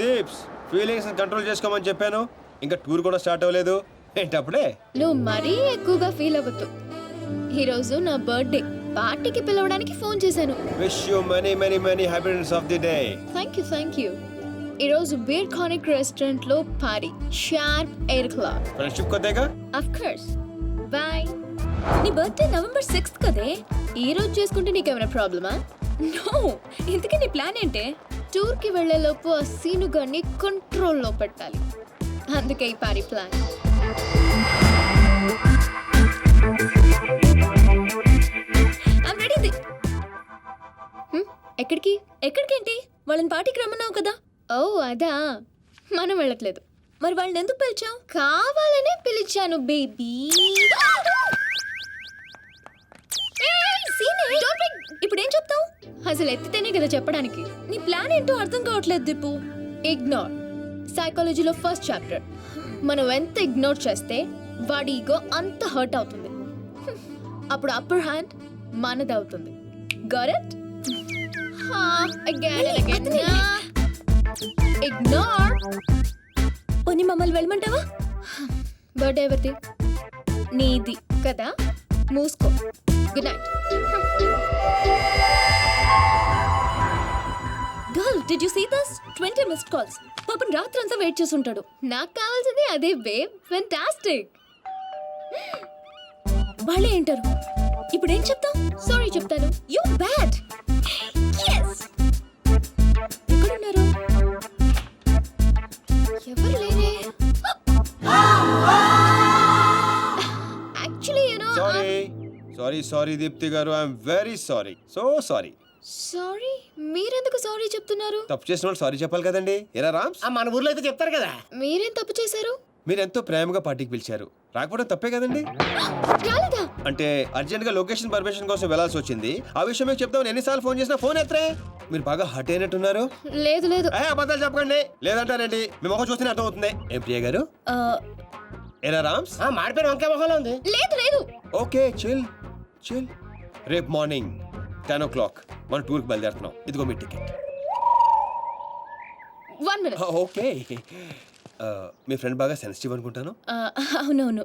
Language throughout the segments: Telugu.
దీప్స్, ఫీలింగ్స్ కంట్రోల్ చేసుకోమని చెప్పాను. ఇంకా టూర్ కూడా స్టార్ట్ అవ్వలేదు ఏంటప్పుడే? నువ్వు మరీ ఎక్కువగా ఫీల్ అవ్వద్దు. ఈరోజు నా బర్త్డే, పార్టీకి పిలవడానికి ఫోన్ చేశాను. Wish you many many many happy returns of the day. Thank you. ఈరోజు బీర్ కానిక్ రెస్టారెంట్ లో పార్టీ, షార్ప్ 8 o'clock. ఫ్రెండ్షిప్ కొద్దిగా. Of course. బాయ్. నీ బర్త్డే November 6th కదే. ఈ రోజు చేసుకుంటే నీకేమైనా ప్రాబ్లమా? నో. ఇంతకీ నీ ప్లాన్ ఏంటి? టూర్ కి వెళ్లే లోపు ఆ సీను గాన్ని కంట్రోల్లో పెట్టాలి. అందుకే ఈ పార్టీ ప్లాన్. I'm ready. ఎక్కడికేంటి? వాళ్ళని పార్టీకి రమ్మన్నావు కదా. ఓ అదా, మనం వెళ్ళట్లేదు. మరి వాళ్ళని ఎందుకు పిలిచావు? కావాలనే పిలిచాను బేబీ. ఇప్పుడు ఏం చెప్తావు? అసలు ఎత్తితేనే కదా చెప్పడానికి. నీ ప్లాన్ ఏంటో అర్థం కావట్లేదు దీపు. ఇగ్నోర్. సైకాలజీలో ఫస్ట్ చాప్టర్. మనం ఎంత ఇగ్నోర్ చేస్తే వాడి ఈగో అంత హర్ట్ అవుతుంది. అప్పుడు అప్పర్ హ్యాండ్ మనది అవుతుంది. Got it? ఇగ్నోర్. పోనీ మమ్మల్ని వెళ్ళమంటావా? బర్త్డే ఎవరిది? నీది కదా. మూసుకో. Good night. Girl, did you see this? 20 missed calls. పాపం రాత్రంతా వెయిట్ చేసి ఉంటాడు. నాకు కావాల్సింది అదే బేబ్. ఫెంటాస్టిక్. వాళ్ళే ఏంటారు. ఇప్పుడు ఏం చెప్తావు? సారీ చెప్తాను. You bad. yes. ఎక్కడున్నారు? ఎవరు లేరే. Actually you know. Sorry Deepti గారు, I'm very sorry. Sorry. Sorry? మీరెందుకు సారీ చెప్తున్నారు? తప్పు చేసిన వాళ్ళు సారీ చెప్పాలి కదండి. ఎరా రామ్స్, మన ఊర్లో అయితే చెప్తారు కదా. మీరేం తప్పు చేశారు? మీరెంతో ప్రేమగా పార్టీకి పిలిచారు, రాకపోవడం తప్పే కదండి. రాలేదా? అంటే అర్జెంట్ గా లొకేషన్ పర్మిషన్ కోసం వెళ్లాల్సి వచ్చింది. ఆ విషయం మీకు చెప్తామని ఎన్నిసార్లు ఫోన్ చేసినా ఫోన్ ఎత్తరే. మీరు బాగా హర్ట్ అయినట్టున్నారు. లేదు. అబద్ధాలు చెప్పకండి. లేదంటారండి, మీ మొహం చూస్తేనే అర్థం అవుతుంది. ఏం ప్రియ గారు? ఎరా రామ్స్, మాడిపోయిన వంకాయ మొహంలో ఉంది. లేదు. Okay, chill. రేపు మార్నింగ్ 10 o'clock మనం టూర్కి బయలుదేరుతున్నాం. ఇదిగో మీ టికెట్. 1 minute. ఓకే. మీ ఫ్రెండ్ బాగా సెన్సిటివ్ అనుకుంటాను. అవునవును.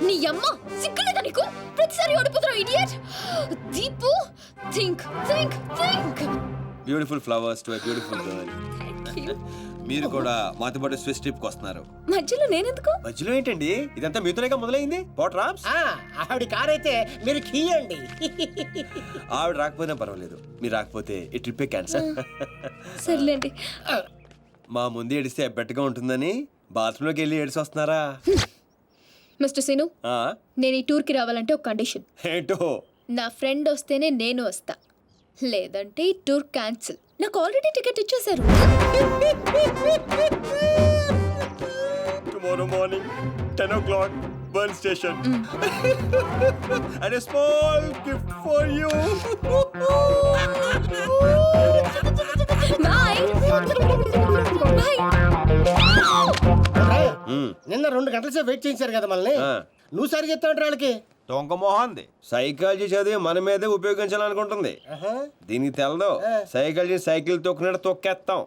నీ అమ్మ సిగ్గులేదా నీకు? ప్రతిసారి ఓడిపోతున్నావు idiot. Deepu, think. Beautiful flowers to a beautiful girl. మీరు కూడా మాతో పాటు స్విస్ ట్రిప్ కి వస్తున్నారు. మధ్యలో నేనెందుకు? మధ్యలో ఏంటండి, ఇదంతా మీతోనేగా మొదలైంది. పోట్ రామ్స్, ఆవిడ కార్ అయితే మీరు కీయండి. ఆవిడ రాకపోయినా పర్వాలేదు, మీరు రాకపోతే ఈ ట్రిప్పే క్యాన్సల్. సర్లేండి. మా ముందు ఏడిస్తే బెట్టగా ఉంటుందని బాత్రూంలోకి వెళ్ళి ఏడిసి వస్తున్నారా? మిస్టర్ సీను, నేను ఈ టూర్ కి రావాలంటే ఒక కండిషన్. ఏంటో? నా ఫ్రెండ్ వస్తేనే నేను వస్తా, లేదంటే ఈ టూర్ క్యాన్సిల్. నాకు ఆల్రెడీ టికెట్ ఇచ్చేశారు. Tomorrow morning 10 o'clock burn station. And a small gift for you. Bye. నిన్న 2 గంటల సేపు వెయిట్ చేయించారు కదా మనల్ని. నువ్వు సరి చెప్తావంటే వాళ్ళకి దొంగ మొహంది. సైకాలజీ చదివి మన మీదే ఉపయోగించాలనుకుంటుంది. దీనికి తెలదు. Psychology cycle తొక్కినట్టు తొక్కేస్తాం.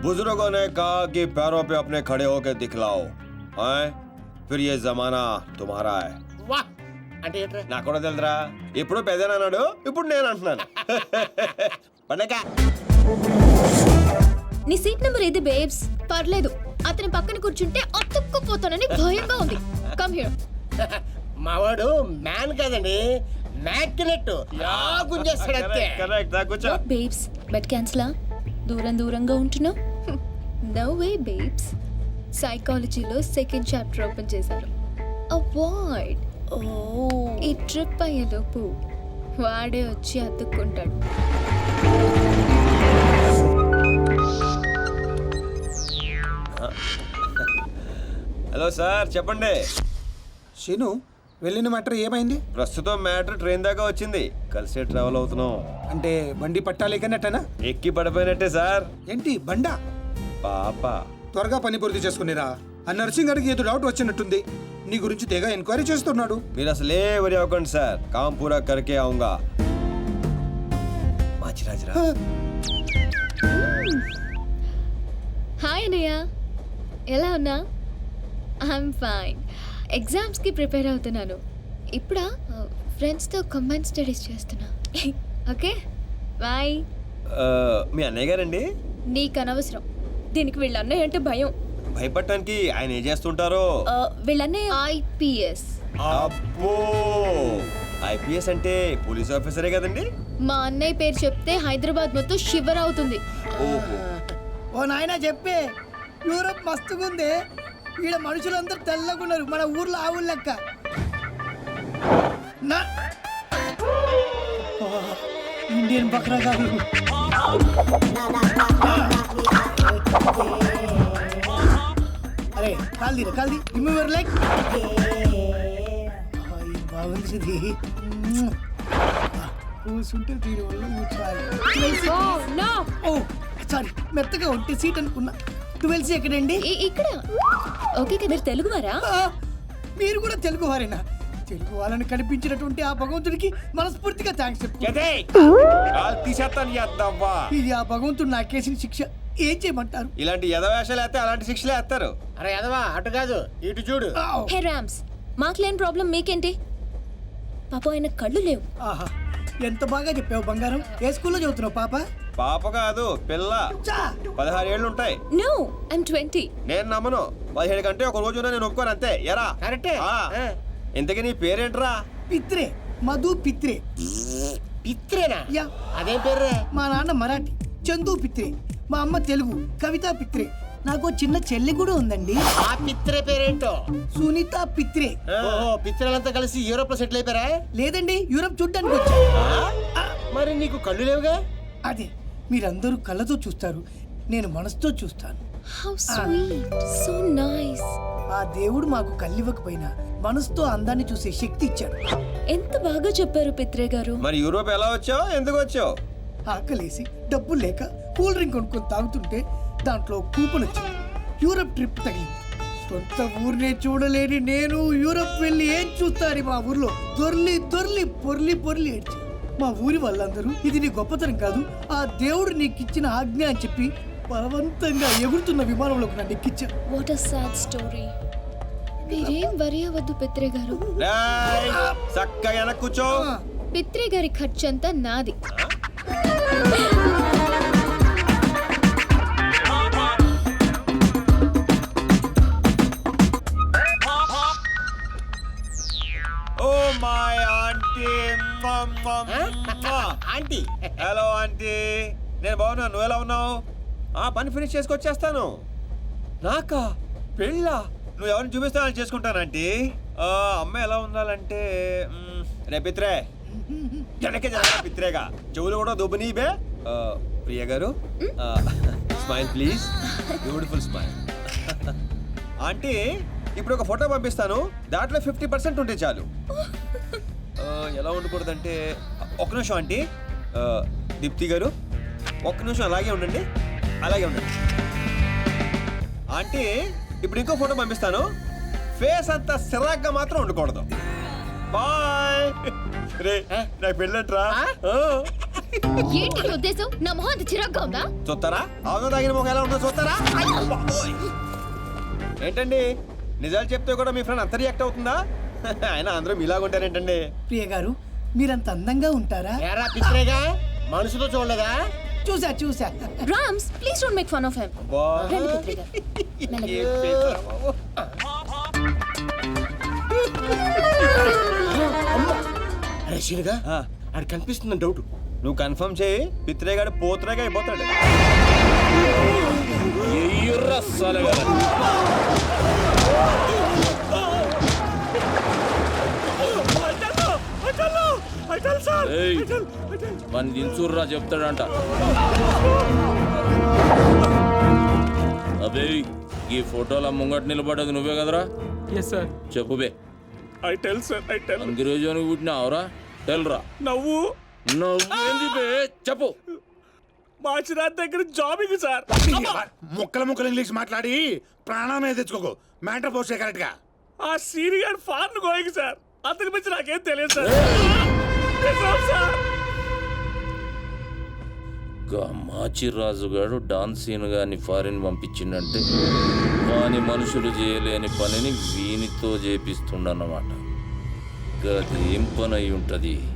बुजुर्गों ने कहा कि पैरों पे अपने खड़े होकर दिखलाओ, फिर ये जमाना तुम्हारा है. వా అంటే ఏంట్రా? నాకు కూడా తెలుదురా. ఇప్పుడు పెద్దనా అన్నాడు, ఇప్పుడు నేను అంటున్నాను. పండగ. నీ సీట్ నెంబర్ ఏది బేబ్స్? పర్లేదు, అతని పక్కన కూర్చుంటే అతుక్కుపోతానని భయంగా ఉంది. Come here. మావాడు మ్యాన్ కదండి, మ్యాగ్నెట్. గుంజేస్తాడు అంతే. కరెక్ట్. కూర్చో. బేబ్స్, బెట్ క్యాన్సిలా? దూరంగా ఉంటున్నావు. No way babes. సైకాలజీలో సెకండ్ చాప్టర్ ఓపెన్ చేశారు. అవాయిడ్. ఈ ట్రిప్ అయ్యేలోపు వాడే వచ్చి అతుక్కుంటాడు. హలో సార్, చెప్పండి. శీను, వెళ్ళిన మ్యాటర్ ఏమైంది? ప్రస్తుతం మ్యాటర్ ట్రైన్ దాకా వచ్చింది. కలిసే ట్రావెల్ అవుతున్నాం. అంటే బండి పట్టాలేకనట్టనా? ఎక్కి పడిపోయినట్టే సార్. ఏంటి బండా? పాప. త్వరగా పని పూర్తి చేసుకునిరా. ఆ నర్సింగ్ గారికి ఏదో డౌట్ వచ్చినట్టుంది. నీ గురించి తెగ ఎంక్వైరీ చేస్తున్నాడు. మీరు అసలే వరి అవ్వకండి సార్, కామ్ పూరా కరికే ఆऊंगा. మాచిరాజరా. హాయ్ అన్నయ్య, ఎలా ఉన్నా? I'm fine. ఎగ్జామ్స్కి ప్రిపేర్ అవుతున్నాను. ఇప్పుడా ఫ్రెండ్స్తో కంబైన్ స్టడీస్ చేస్తున్నా. Okay bye. మీ అన్నయ్య గారండి? నీకు అనవసరం. దీనికి వీళ్ళ అన్నయ్య అంటే భయం. భయపడటానికి ఆయన ఏం చేస్తుంటారో? వీళ్ళ అన్నయ్య ఐపీఎస్. అబ్బో, ఐపీఎస్ అంటే పోలీస్ ఆఫీసరే కదండి? మా అన్నయ్య పేరు చెప్తే హైదరాబాద్ మొత్తం షివర్ అవుతుంది. ఓహో. ఓ నాయనా చెప్పే, యూరోప్ మస్తుగుంది. ఈడ మనుషులందరూ తెల్లగున్నారు, మన ఊర్లో ఆవుల లెక్క. ఇండియన్ బక్రాగాలు. అరే కాల్ది కాల్ది రిమూవర్ లైక్ బాగుంది ఇది. కూర్చుంటే దీని వల్ల ఓ సారీ, మెత్తగా ఉంటే సీట్ అనుకున్నా. 12C ఎక్కడండి? ఇక్కడ. ఓకే, మీరు తెలుగు వారా? మీరు కూడా తెలుగు వారేనా? తెలుగు వాళ్ళని కనిపించినటువంటి ఆ భగవంతుడికి మనస్ఫూర్తిగా థ్యాంక్స్ చెప్పు. ఇది ఆ భగవంతుడు నాకేసిన శిక్ష. ఏం చేయమంటారు? ఇలాంటి ఎదవేషాలు వేస్తే అలాంటి శిక్షలే వేస్తారు. అరే ఎదవా, అటు కాదు ఇటు చూడు. హే రామ్స్, మాకు లేని ప్రాబ్లం మీకేంటి? పాప ఆయన కళ్ళు లేవు. ఆహా, ఎంత బాగా చెప్పావు బంగారం. ఏ స్కూల్లో చదువుతున్నావు పాప? పాప కాదు, పిల్ల. 16 ఏళ్ళు ఉంటాయి. No, I'm 20. నేను నమ్మను. 17 కంటే ఒక రోజు నేను ఒప్పుకోను అంతే. ఎరా కరెక్టే. ఇంతకీ నీ పేరేంట్రా? పిత్రే, మధు పిత్రే. పిత్రేనా? యా. అదేం పేర్రే? మా నాన్న మరాఠీ, చందు పిత్రే. మా అమ్మ తెలుగు, కవిత పిత్రే. నాకు చిన్న చెల్లి కూడా ఉందండి. ఆ పిత్రే పేరేంటో? సునీత పిత్రే. ఓహో, పిత్రలంతా కలిసి యూరోప్ లో సెటిల్ అయిపోయారా? లేదండి, యూరోప్ చూడ్డానికి వచ్చా. మరి నీకు కళ్ళు లేవుగా? అదే, మీరందరూ కళ్ళతో చూస్తారు, నేను మనసుతో చూస్తాను. How sweet, so nice. ఆ దేవుడు మాకు కళ్ళివ్వకపోయినా మనసుతో అందాన్ని చూసే శక్తి ఇచ్చాడు. ఎంత బాగా చెప్పారు పిత్రే గారు. మరి యూరోప్ ఎలా వచ్చావు, ఎందుకు వచ్చావు? ఆకలేసి డబ్బులు లేక కూల్ డ్రింక్ కొనుక్కొని తాగుతుంటే దాంట్లో కూపన్ వచ్చింది. యూరోప్ ట్రిప్ తగిలింది. సొంత ఊరినే చూడలేని నేను యూరోప్ వెళ్ళి ఏం చూస్తాను? మా ఊర్లో దొర్లి దొర్లి పొర్లి పొర్లి ఏడ్చాను. మా ఊరి వాళ్ళందరూ ఇది నీ గొప్పతనం కాదు, ఆ దేవుడు నీకు ఇచ్చిన ఆజ్ఞ అని చెప్పి బలవంతంగా ఎగురుతున్న విమానంలోకి నన్ను ఎక్కించారు. What a sad story. మీరేం వరి అవ్వద్దు పిత్రే గారు. చక్కగా వెనక్కి కూర్చో. పిత్రే గారి ఖర్చంతా నాది. Oh my aunty. Aunty. Hello aunty, నేను బాగున్నాను. నువ్వు ఎలా ఉన్నావు? పని ఫినిష్ చేసుకొచ్చేస్తాను. నాకా పెళ్ళా? నువ్వు ఎవరిని చూపిస్తానని చేసుకుంటాను ఆంటీ. అమ్మాయి ఎలా ఉండాలంటే రే పిత్రే, జనకే జన పిత్రేగా చెవులు కూడా దుబ్బనీబే. ప్రియ గారు, smile please, beautiful smile. Aunty, ఇప్పుడు ఒక ఫోటో పంపిస్తాను, దాంట్లో 50% ఉంటే చాలు. ఎలా ఉండకూడదంటే, ఒక్క నిమిషం ఆంటీ. దీప్తి గారు, ఒక్క నిమిషం అలాగే ఉండండి, అలాగే ఉండండి. ఆంటీ, ఇప్పుడు ఇంకో ఫోటో పంపిస్తాను, ఫేస్ అంతా సిరాగ్గా మాత్రం ఉండకూడదు. బాయ్. రే నాకు పెళ్ళంట్రా. ఏంటి నీ ఉద్దేశం? నా మొహం అంత చిరాగ్గా ఉందా? చూస్తారా? అవును, తాగిన మొహం ఎలా ఉందో చూస్తారా? ఏంటండి, నిజాలు చెప్తే కూడా మీ ఫ్రెండ్ అంత రియాక్ట్ అవుతుందా? ఆయన అందరూ మీలాగుంటారేంటండి? ప్రియ గారు, మీరంత అందంగా ఉంటారా? ఎరా పిత్రేగా, మనసుతో చూడలేదా? చూసా చూసా. Rams, please don't make fun of him. రండి పిత్రే గారు. అరే శీలుగా, అది కనిపిస్తుందని డౌట్. నువ్వు కన్ఫర్మ్ చేయి, పిత్రేగాడు పోత్రేగా అయిపోతాడు. మన దించూర్రా చెప్తాడంట. అబే, ఈ ఫోటోల ముంగట నిలబడేది నువ్వే కదరా? Yes sir. చెప్పు బే. I tell sir, I tell. అంగిరేజోని పుట్టినావురా? తెల్రా. నవ్వు నవ్వేంది బే? చెప్పు. మాచిరాజ్ దగ్గర జాబింగ్ సార్. ముక్కల ముక్కలు ఇంగ్లీష్ మాట్లాడి ప్రాణమే తెచ్చుకోకు. మ్యాటర్ పోస్టే కరెక్ట్ గా. ఆ సీనియర్ ఫారెన్ గోయింగ్ సార్. అంతకు మించి నాకేం తెలియదు సార్. నిజం సార్. గా మాచిరాజుగాడు డాన్సీన్ గాని ఫారిన్ పంపించిండంటే వాని మనుషులు చేయలేని పనిని వీనితో చేపిస్తుండన్నమాట. గదేం పని అయి ఉంటది?